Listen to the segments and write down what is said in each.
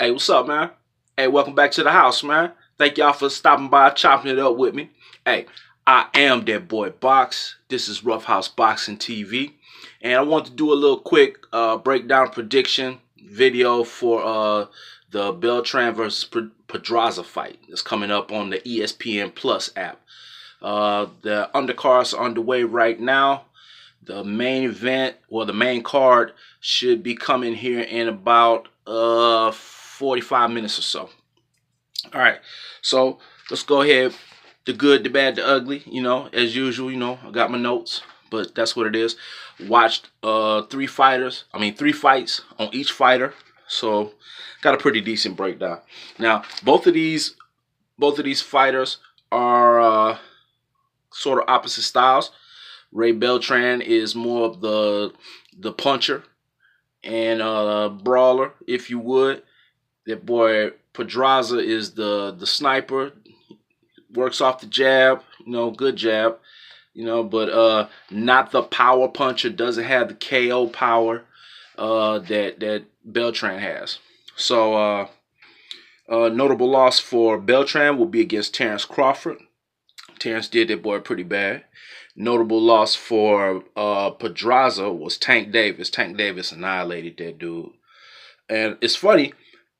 Hey, what's up, man? Hey, welcome back to the house, man. Thank y'all for stopping by, chopping it up with me. Hey, I am that boy Box. This is Rough House Boxing TV, and I want to do a little quick breakdown prediction video for the Beltran versus Pedraza fight that's coming up on the ESPN Plus app. The undercards are underway right now. The main event, or the main card, should be coming here in about 45 minutes or so. All right, so let's go ahead. The good, the bad, the ugly. As usual. I got my notes, but that's what it is. Watched three fights on each fighter, so got a pretty decent breakdown. Now, both of these fighters are sort of opposite styles. Ray Beltran is more of the puncher and brawler, if you would. That boy Pedraza is the sniper. Works off the jab, good jab, but not the power puncher. Doesn't have the KO power that Beltran has. So notable loss for Beltran will be against Terrence Crawford. Terrence did that boy pretty bad. Notable loss for Pedraza was Tank Davis. Tank Davis annihilated that dude. And it's funny,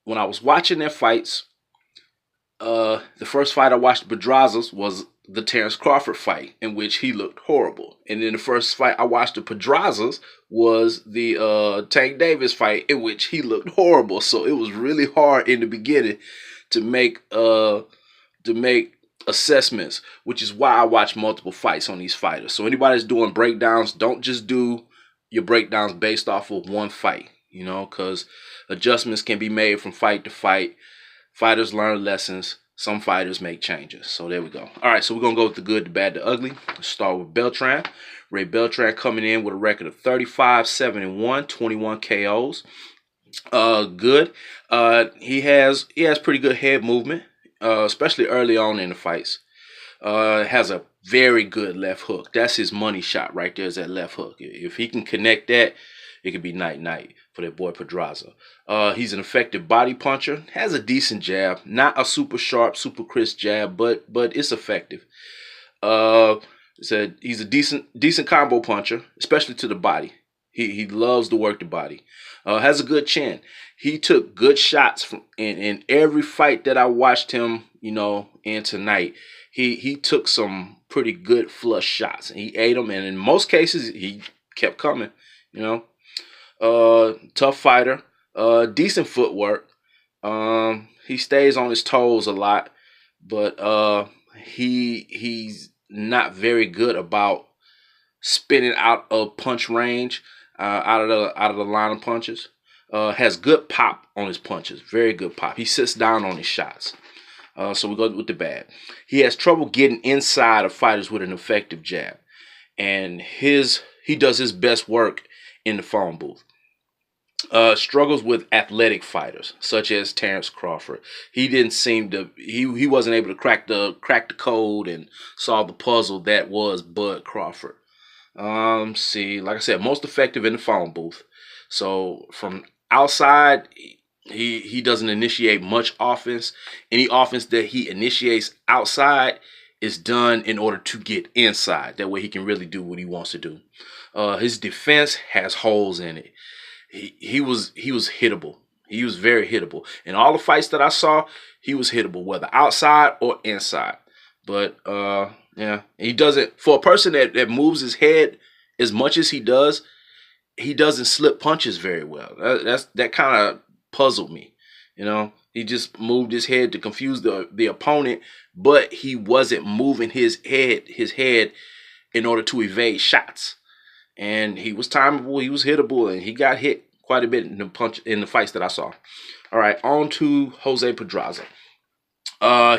when I was watching their fights, the first fight I watched Pedraza's was the Terrence Crawford fight, in which he looked horrible. And then the first fight I watched the Pedraza's was the Tank Davis fight, in which he looked horrible. So it was really hard in the beginning to make assessments, which is why I watch multiple fights on these fighters. So anybody that's doing breakdowns, don't just do your breakdowns based off of one fight, because adjustments can be made from fight to fight. Fighters learn lessons. Some fighters make changes. So there we go. All right, so we're going to go with the good, the bad, the ugly. Let's start with Beltran. Ray Beltran coming in with a record of 35-7-1, 21 KOs. Good. He has pretty good head movement. Especially early on in the fights. Has a very good left hook. That's his money shot right there, is that left hook. If he can connect that, it could be night-night for that boy Pedraza. He's an effective body puncher. Has a decent jab. Not a super sharp, super crisp jab, but it's effective. He's a decent combo puncher, especially to the body. He loves to work the body. Has a good chin. He took good shots in every fight that I watched him, in tonight. He took some pretty good flush shots, and he ate them. And in most cases, he kept coming. Tough fighter. Decent footwork. He stays on his toes a lot, but he's not very good about spinning out of punch range, out of the line of punches. Has good pop on his punches. Very good pop. He sits down on his shots. So we go with the bad. He has trouble getting inside of fighters with an effective jab. And he does his best work in the phone booth. Struggles with athletic fighters, such as Terrence Crawford. He didn't seem to, he wasn't able to crack the code and solve the puzzle that was Bud Crawford. See, like I said, most effective in the phone booth. So from outside, he doesn't initiate much offense. Any offense that he initiates outside is done in order to get inside. That way he can really do what he wants to do. His defense has holes in it. He was hittable. He was very hittable. In all the fights that I saw, he was hittable, whether outside or inside. But yeah, he doesn't, for a person that moves his head as much as he doesn't slip punches very well. That kind of puzzled me. He just moved his head to confuse the opponent, but he wasn't moving his head in order to evade shots. And he was timable, he was hittable, and he got hit quite a bit in the fights that I saw. All right, on to Jose Pedraza.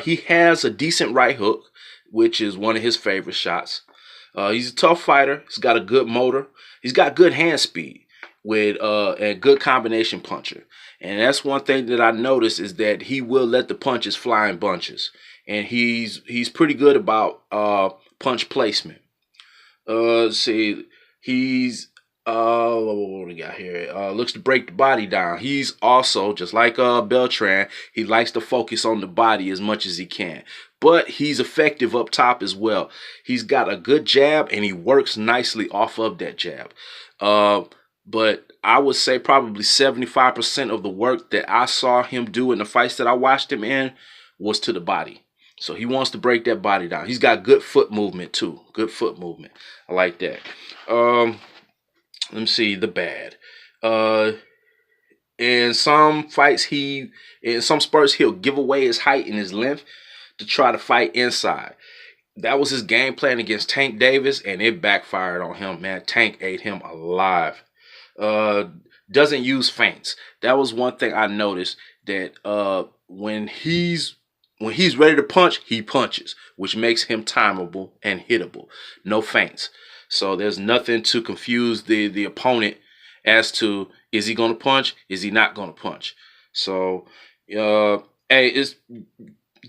He has a decent right hook, which is one of his favorite shots. He's a tough fighter. He's got a good motor. He's got good hand speed with a good combination puncher. And that's one thing that I noticed, is that he will let the punches fly in bunches. And he's pretty good about punch placement. See, he's What we got here? Looks to break the body down. He's also just like Beltran. He likes to focus on the body as much as he can, but he's effective up top as well. He's got a good jab and he works nicely off of that jab. Uh, but I would say probably 75% of the work that I saw him do in the fights that I watched him in was to the body. So he wants to break that body down. He's got good foot movement too. Good foot movement. I like that. Let me see the bad. Uh, in some fights, in some spurts, he'll give away his height and his length to try to fight inside. That was his game plan against Tank Davis, and it backfired on him, man. Tank ate him alive. Uh, doesn't use feints. That was one thing I noticed, that when he's ready to punch, he punches, which makes him timeable and hittable. No feints. So there's nothing to confuse the opponent as to, is he going to punch? Is he not going to punch? So, hey, it's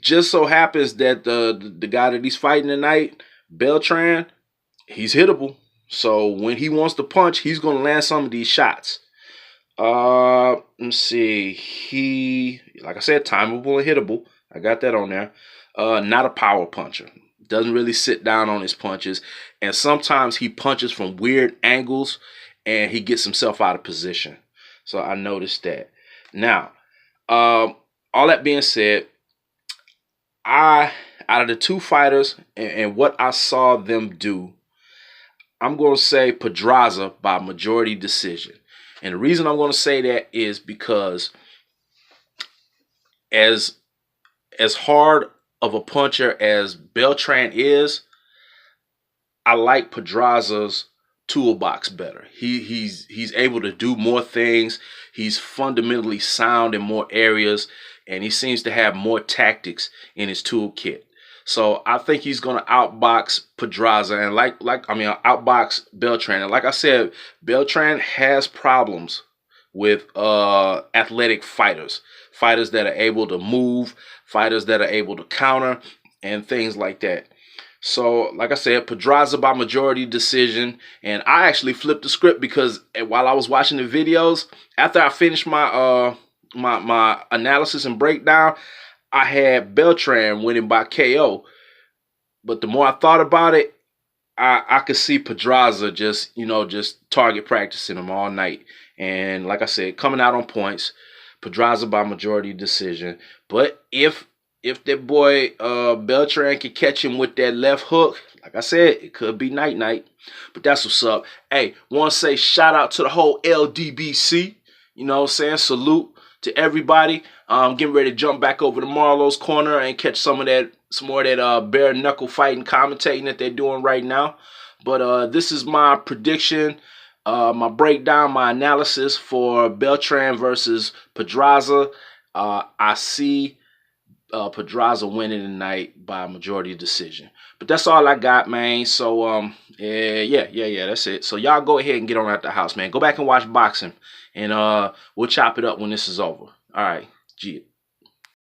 just so happens that the guy that he's fighting tonight, Beltran, he's hittable. So when he wants to punch, he's going to land some of these shots. Let's see. He, like I said, timeable and hittable. I got that on there. Not a power puncher. Doesn't really sit down on his punches. And sometimes he punches from weird angles and he gets himself out of position. So I noticed that. Now, all that being said, out of the two fighters and what I saw them do, I'm going to say Pedraza by majority decision. And the reason I'm going to say that is because as hard of a puncher as Beltran is, I like Pedraza's toolbox better. He's able to do more things. He's fundamentally sound in more areas, and he seems to have more tactics in his toolkit. So I think he's gonna outbox Pedraza and outbox Beltran. And like I said, Beltran has problems with athletic fighters that are able to move, fighters that are able to counter, and things like that. So, like I said, Pedraza by majority decision. And I actually flipped the script because while I was watching the videos, after I finished my my analysis and breakdown, I had Beltran winning by KO. But the more I thought about it, I could see Pedraza just target practicing him all night. And like I said, coming out on points, Pedraza by majority decision. But if that boy Beltran can catch him with that left hook, like I said, it could be night-night. But that's what's up. Hey, want to say shout out to the whole Ldbc. You know what I'm saying? Salute to everybody. Getting ready to jump back over to Marlo's corner and catch some more of that bare knuckle fighting commentating that they're doing right now. But this is my prediction, my breakdown, my analysis for Beltran versus Pedraza. I see Pedraza winning tonight by majority decision. But that's all I got, man. So yeah, that's it. So y'all go ahead and get on out the house, man. Go back and watch boxing, and we'll chop it up when this is over. All right, G.